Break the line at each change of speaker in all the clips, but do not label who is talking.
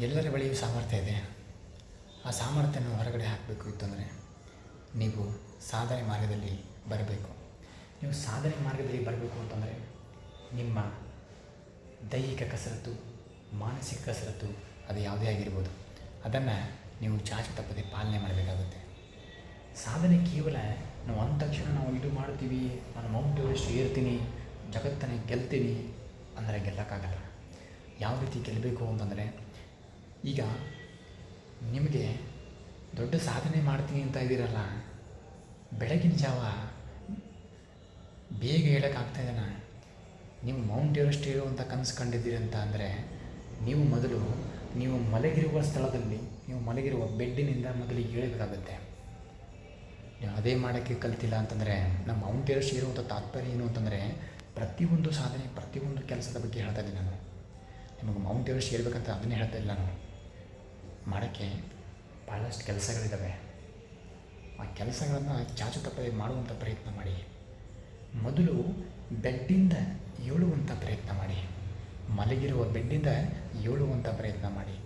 ಎಲ್ಲರ ಬಳಿಯೂ ಸಾಮರ್ಥ್ಯ ಇದೆ. ಆ ಸಾಮರ್ಥ್ಯವನ್ನು ಹೊರಗಡೆ ಹಾಕಬೇಕು ಇತ್ತಂದರೆ ನೀವು ಸಾಧನೆ ಮಾರ್ಗದಲ್ಲಿ ಬರಬೇಕು. ನೀವು ಸಾಧನೆ ಮಾರ್ಗದಲ್ಲಿ ಬರಬೇಕು ಅಂತಂದರೆ ನಿಮ್ಮ ದೈಹಿಕ ಕಸರತ್ತು, ಮಾನಸಿಕ ಕಸರತ್ತು ಅದು ಯಾವುದೇ ಆಗಿರ್ಬೋದು, ಅದನ್ನು ನೀವು ಚಾಚು ತಪ್ಪದೆ ಪಾಲನೆ ಮಾಡಬೇಕಾಗುತ್ತೆ. ಸಾಧನೆ ಕೇವಲ ನಾವು ಅಂದ ತಕ್ಷಣ ನಾವು ಇದು ಮಾಡ್ತೀವಿ, ನಾನು ಮೌಂಟ್ ಎವರೆಸ್ಟ್ ಏರ್ತೀನಿ, ಜಗತ್ತನ್ನೇ ಗೆಲ್ತೀನಿ ಅಂದರೆ ಗೆಲ್ಲಕ್ಕಾಗಲ್ಲ. ಯಾವ ರೀತಿ ಗೆಲ್ಲಬೇಕು ಅಂತಂದರೆ, ಈಗ ನಿಮಗೆ ದೊಡ್ಡ ಸಾಧನೆ ಮಾಡ್ತೀನಿ ಅಂತ ಇದ್ದೀರಲ್ಲ, ಬೆಳಗಿನ ಜಾವ ಬೇಗ ಹೇಳೋಕ್ಕಾಗ್ತಾಯಿದ್ದಾನ, ನೀವು ಮೌಂಟ್ ಎವರೆಸ್ಟ್ ಏರುವಂಥ ಕನಸು ಕಂಡಿದ್ದೀರಿ ಅಂತ ಅಂದರೆ ನೀವು ಮೊದಲು ನೀವು ಮಲಗಿರುವ ಸ್ಥಳದಲ್ಲಿ, ನೀವು ಮಲಗಿರುವ ಬೆಡ್ಡಿನಿಂದ ಮೊದಲಿಗೆ ಹೇಳಬೇಕಾಗುತ್ತೆ. ನೀವು ಅದೇ ಮಾಡೋಕ್ಕೆ ಕಲ್ತಿಲ್ಲ ಅಂತಂದರೆ ನಮ್ಮ ಮೌಂಟ್ ಎವರೆಸ್ಟ್ ಏರುವಂಥ ತಾತ್ಪರ್ಯ ಏನು ಅಂತಂದರೆ ಪ್ರತಿಯೊಂದು ಸಾಧನೆ, ಪ್ರತಿಯೊಂದು ಕೆಲಸದ ಬಗ್ಗೆ ಹೇಳ್ತಾ ಇದ್ದೀನಿ ನಾನು. ನಿಮಗೆ ಮೌಂಟ್ ಎವರೆಸ್ಟ್ ಏರ್ಬೇಕಂತ ಅದನ್ನೇ ಹೇಳ್ತಾ ಇಲ್ಲ ನಾನು. ಮಾಡೋಕ್ಕೆ ಭಾಳಷ್ಟು ಕೆಲಸಗಳಿದ್ದಾವೆ. ಆ ಕೆಲಸಗಳನ್ನು ಚಾಚು ತಪ್ಪದೆ ಮಾಡುವಂಥ ಪ್ರಯತ್ನ ಮಾಡಿ. ಮೊದಲು ಬೆಡ್ಡಿಂದ ಏಳುವಂಥ ಪ್ರಯತ್ನ ಮಾಡಿ. ಮಲಗಿರುವ ಬೆಡ್ಡಿಂದ ಏಳುವಂಥ ಪ್ರಯತ್ನ ಮಾಡಿ.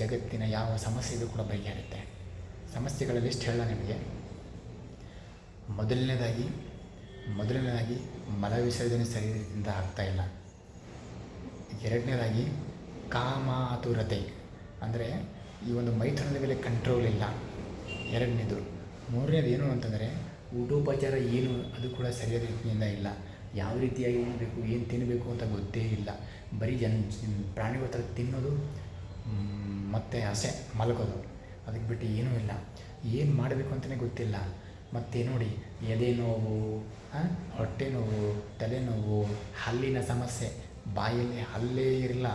ಜಗತ್ತಿನ ಯಾವ ಸಮಸ್ಯೆಗೂ ಕೂಡ ಬಗೆಹರುತ್ತೆ. ಸಮಸ್ಯೆಗಳ ಲಿಸ್ಟ್ ಹೇಳ ನಿಮಗೆ. ಮೊದಲನೇದಾಗಿ ಮಲ ವಿಸರ್ಜನೆ ಸರಿ ರೀತಿಯಿಂದ ಆಗ್ತಾಯಿಲ್ಲ. ಎರಡನೇದಾಗಿ ಕಾಮಾತುರತೆ, ಅಂದರೆ ಈ ಒಂದು ಮೈಥುನದ ಮೇಲೆ ಕಂಟ್ರೋಲ್ ಇಲ್ಲ. ಎರಡನೇದು. ಮೂರನೇದು ಏನು ಅಂತಂದರೆ ಊಟೋಪಚಾರ ಏನು ಅದು ಕೂಡ ಸರಿಯಾದ ರೀತಿಯಿಂದ ಇಲ್ಲ. ಯಾವ ರೀತಿಯಾಗಿ ಉಣ್ಣಬೇಕು, ಏನು ತಿನ್ನಬೇಕು ಅಂತ ಗೊತ್ತೇ ಇಲ್ಲ. ಬರೀ ಪ್ರಾಣಿಗಳ ಥರ ತಿನ್ನೋದು ಮತ್ತು ಹಸೆ ಮಲಗೋದು, ಅದಕ್ಕೆ ಬಿಟ್ಟು ಏನೂ ಇಲ್ಲ. ಏನು ಮಾಡಬೇಕು ಅಂತಲೇ ಗೊತ್ತಿಲ್ಲ. ಮತ್ತು ನೋಡಿ, ಎದೆ ನೋವು, ಹೊಟ್ಟೆ ನೋವು, ತಲೆನೋವು, ಹಲ್ಲಿನ ಸಮಸ್ಯೆ, ಬಾಯಲ್ಲಿ ಹಲ್ಲೇ ಇರಲ್ಲ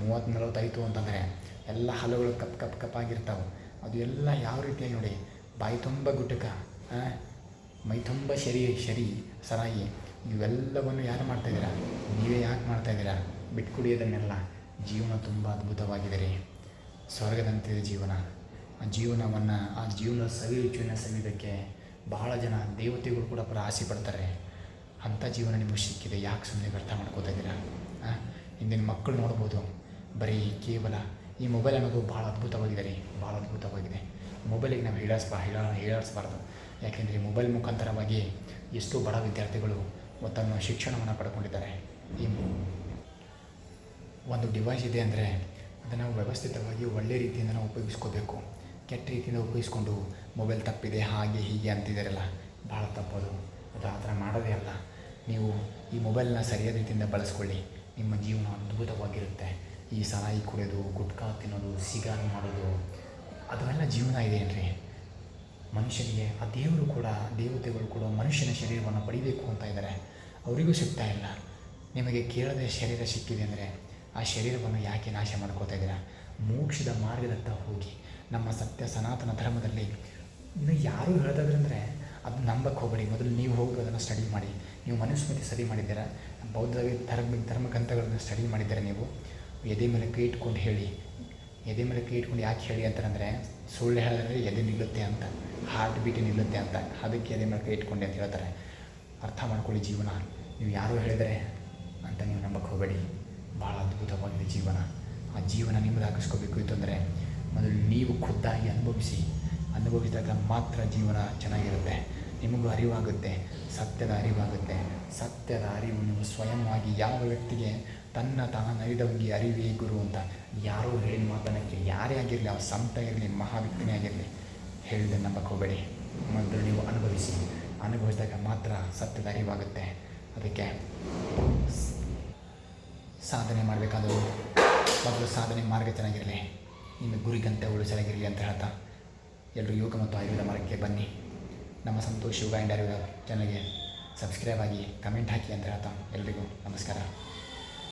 30-40 ಅಂತಂದರೆ ಎಲ್ಲ ಹಲ್ಲುಗಳು ಕಪ್ಪಾಗಿರ್ತಾವೆ. ಅದು ಎಲ್ಲ ಯಾವ ರೀತಿಯಾಗಿ ನೋಡಿ, ಬಾಯಿ ತುಂಬ ಗುಟಕ, ಮೈ ತುಂಬ ಸರಾಯಿ, ಇವೆಲ್ಲವನ್ನು ಯಾರು ಮಾಡ್ತಾಯಿದ್ದೀರಾ? ನೀವೇ ಯಾಕೆ ಮಾಡ್ತಾಯಿದ್ದೀರಾ? ಬಿಟ್ಕೊಡಿಯೋದನ್ನೆಲ್ಲ. ಜೀವನ ತುಂಬ ಅದ್ಭುತವಾಗಿದೆ ರೀ, ಸ್ವರ್ಗದಂತಿದೆ ಜೀವನ. ಆ ಜೀವನ ಸವಿರುಚಿಯನ್ನು ಸವಿಯೋದಕ್ಕೆ ಬಹಳ ಜನ ದೇವತೆಗಳು ಕೂಡ ಆಸೆ ಪಡ್ತಾರೆ. ಅಂಥ ಜೀವನ ನಿಮಗೆ ಸಿಕ್ಕಿದೆ, ಯಾಕೆ ಸುಮ್ಮನೆ ವ್ಯರ್ಥ ಮಾಡ್ಕೋತಾ ಇದ್ದೀರಾ? ಇಂದಿನ ಮಕ್ಕಳು ನೋಡ್ಬೋದು, ಬರೀ ಕೇವಲ ಈ ಮೊಬೈಲ್ ಅನ್ನೋದು ಭಾಳ ಅದ್ಭುತವಾಗಿದೆ ರೀ, ಭಾಳ ಅದ್ಭುತವಾಗಿದೆ. ಮೊಬೈಲಿಗೆ ನಾವು ಹೇಳಾಡಿಸ್ಬಾರ್ದು. ಯಾಕೆಂದರೆ ಮೊಬೈಲ್ ಮುಖಾಂತರವಾಗಿ ಎಷ್ಟೋ ಬಡ ವಿದ್ಯಾರ್ಥಿಗಳು ತಮ್ಮ ಶಿಕ್ಷಣವನ್ನು ಪಡ್ಕೊಂಡಿದ್ದಾರೆ. ಈ ಒಂದು ಡಿವೈಸ್ ಇದೆ ಅಂದರೆ ಅದನ್ನು ವ್ಯವಸ್ಥಿತವಾಗಿ ಒಳ್ಳೆಯ ರೀತಿಯಿಂದ ನಾವು ಉಪಯೋಗಿಸ್ಕೋಬೇಕು. ಕೆಟ್ಟ ರೀತಿಯಿಂದ ಉಪಯೋಗಿಸ್ಕೊಂಡು ಮೊಬೈಲ್ ತಪ್ಪಿದೆ ಹಾಗೆ ಹೀಗೆ ಅಂತಿದ್ದಾರಲ್ಲ, ಭಾಳ ತಪ್ಪದು. ಅದು ಆ ಥರ ಮಾಡೋದೇ ಅಲ್ಲ. ನೀವು ಈ ಮೊಬೈಲ್ನ ಸರಿಯಾದ ರೀತಿಯಿಂದ ಬಳಸ್ಕೊಳ್ಳಿ, ನಿಮ್ಮ ಜೀವನ ಅದ್ಭುತವಾಗಿರುತ್ತೆ. ಈ ಸರಾಯಿ ಕುಡಿಯೋದು, ಗುಟ್ಕಾ ತಿನ್ನೋದು, ಸಿಗಾರ ಮಾಡೋದು, ಅದೆಲ್ಲ ಜೀವನ ಇದೆ ಏನ್ರಿ? ಮನುಷ್ಯನಿಗೆ ಆ ದೇವತೆಗಳು ಕೂಡ ಮನುಷ್ಯನ ಶರೀರವನ್ನು ಪಡಿಬೇಕು ಅಂತ ಇದ್ದಾರೆ, ಅವರಿಗೂ ಸಿಗ್ತಾ ಇಲ್ಲ. ನಿಮಗೆ ಕೇಳದೆ ಶರೀರ ಸಿಕ್ಕಿದೆ ಅಂದರೆ ಆ ಶರೀರವನ್ನು ಯಾಕೆ ನಾಶ ಮಾಡ್ಕೋತಾ ಇದ್ದೀರಾ? ಮೋಕ್ಷದ ಮಾರ್ಗದತ್ತ ಹೋಗಿ. ನಮ್ಮ ಸತ್ಯ ಸನಾತನ ಧರ್ಮದಲ್ಲಿ ಇನ್ನು ಯಾರೂ ಹೇಳ್ದಾದ್ರಂದರೆ ಅದು ನಂಬಕ್ಕೆ ಹೋಗಬೇಡಿ. ಮೊದಲು ನೀವು ಹೋಗಿ ಅದನ್ನು ಸ್ಟಡಿ ಮಾಡಿ. ನೀವು ಮನುಸ್ಮೃತಿ ಸ್ಟಡಿ ಮಾಡಿದ್ದೀರಾ, ಬೌದ್ಧ ಧರ್ಮಗ್ರಂಥಗಳನ್ನು ಸ್ಟಡಿ ಮಾಡಿದ್ದೀರಾ. ನೀವು ಎದೆ ಮೇಲೆ ಕೈ ಇಟ್ಕೊಂಡು ಹೇಳಿ. ಎದೆ ಮೇಲೆ ಕೈ ಇಟ್ಕೊಂಡು ಯಾಕೆ ಹೇಳಿ ಅಂತಾರಂದರೆ, ಸುಳ್ಳು ಹೇಳಿದ್ರೆ ಎದೆ ನಿಲ್ಲುತ್ತೆ ಅಂತ, ಹಾರ್ಟ್ ಬೀಟ್ ನಿಲ್ಲುತ್ತೆ ಅಂತ, ಅದಕ್ಕೆ ಎದೆ ಮೇಲೆ ಕೈ ಇಟ್ಕೊಂಡೆ ಅಂತ ಹೇಳ್ತಾರೆ. ಅರ್ಥ ಮಾಡ್ಕೊಳ್ಳಿ ಜೀವನ. ನೀವು ಯಾರೂ ಹೇಳಿದರೆ ಅಂತ ನೀವು ನಂಬಕ್ಕೆ ಹೋಗಬೇಡಿ. ಭಾಳ ಅದ್ಭುತವಾಗಿದೆ ಜೀವನ. ಆ ಜೀವನ ನಿಮ್ಮದು ಹಾಕಿಸ್ಕೋಬೇಕು ಇತ್ತು ಅಂದರೆ ಮೊದಲು ನೀವು ಖುದ್ದಾಗಿ ಅನುಭವಿಸಿದಾಗ ಮಾತ್ರ ಜೀವನ ಚೆನ್ನಾಗಿರುತ್ತೆ. ನಿಮಗೂ ಅರಿವಾಗುತ್ತೆ, ಸತ್ಯದ ಅರಿವಾಗುತ್ತೆ. ಸತ್ಯದ ಅರಿವು ನೀವು ಸ್ವಯಂವಾಗಿ ಯಾವ ವ್ಯಕ್ತಿಗೆ ತನ್ನ ತಾನರಿದವನಿಗೆ ಅರಿವೇ ಗುರು ಅಂತ ಯಾರೋ ಹೇಳಿದ ಮಾತನಕ್ಕೆ ಯಾರೇ ಆಗಿರಲಿ, ಆ ಸಂತ ಇರಲಿ, ಮಹಾವ್ಯಕ್ತಿನೇ ಆಗಿರಲಿ, ಹೇಳಿದ್ದನ್ನು ನಂಬಕ್ಕೆ ಹೋಗಬೇಡಿ. ಮೊದಲು ನೀವು ಅನುಭವಿಸಿದಾಗ ಮಾತ್ರ ಸತ್ಯದ ಅರಿವಾಗುತ್ತೆ. ಅದಕ್ಕೆ ಸಾಧನೆ ಮಾಡಬೇಕಾದರೂ ಮೊದಲು ಸಾಧನೆ ಮಾರ್ಗ ಚೆನ್ನಾಗಿರಲಿ, ನಿಮ್ಮ ಗುರಿ ಗಂಟೆ ಚೆನ್ನಾಗಿರಲಿ ಅಂತ ಹೇಳ್ತಾ ಎಲ್ಲರೂ ಯೋಗ ಮತ್ತು ಆಯುರ್ವೇದ ಮಾರ್ಗಕ್ಕೆ ಬನ್ನಿ. ನಮ್ಮ ಸಂತೋಷ್ ಯೋಗ ಆ್ಯಂಡ್ ಆಯುರ್ವೇದ ಚಾನಲ್ಗೆ ಸಬ್ಸ್ಕ್ರೈಬ್ ಆಗಿ, ಕಮೆಂಟ್ ಹಾಕಿ ಅಂತ ಹೇಳ್ತಾ ಎಲ್ರಿಗೂ ನಮಸ್ಕಾರ.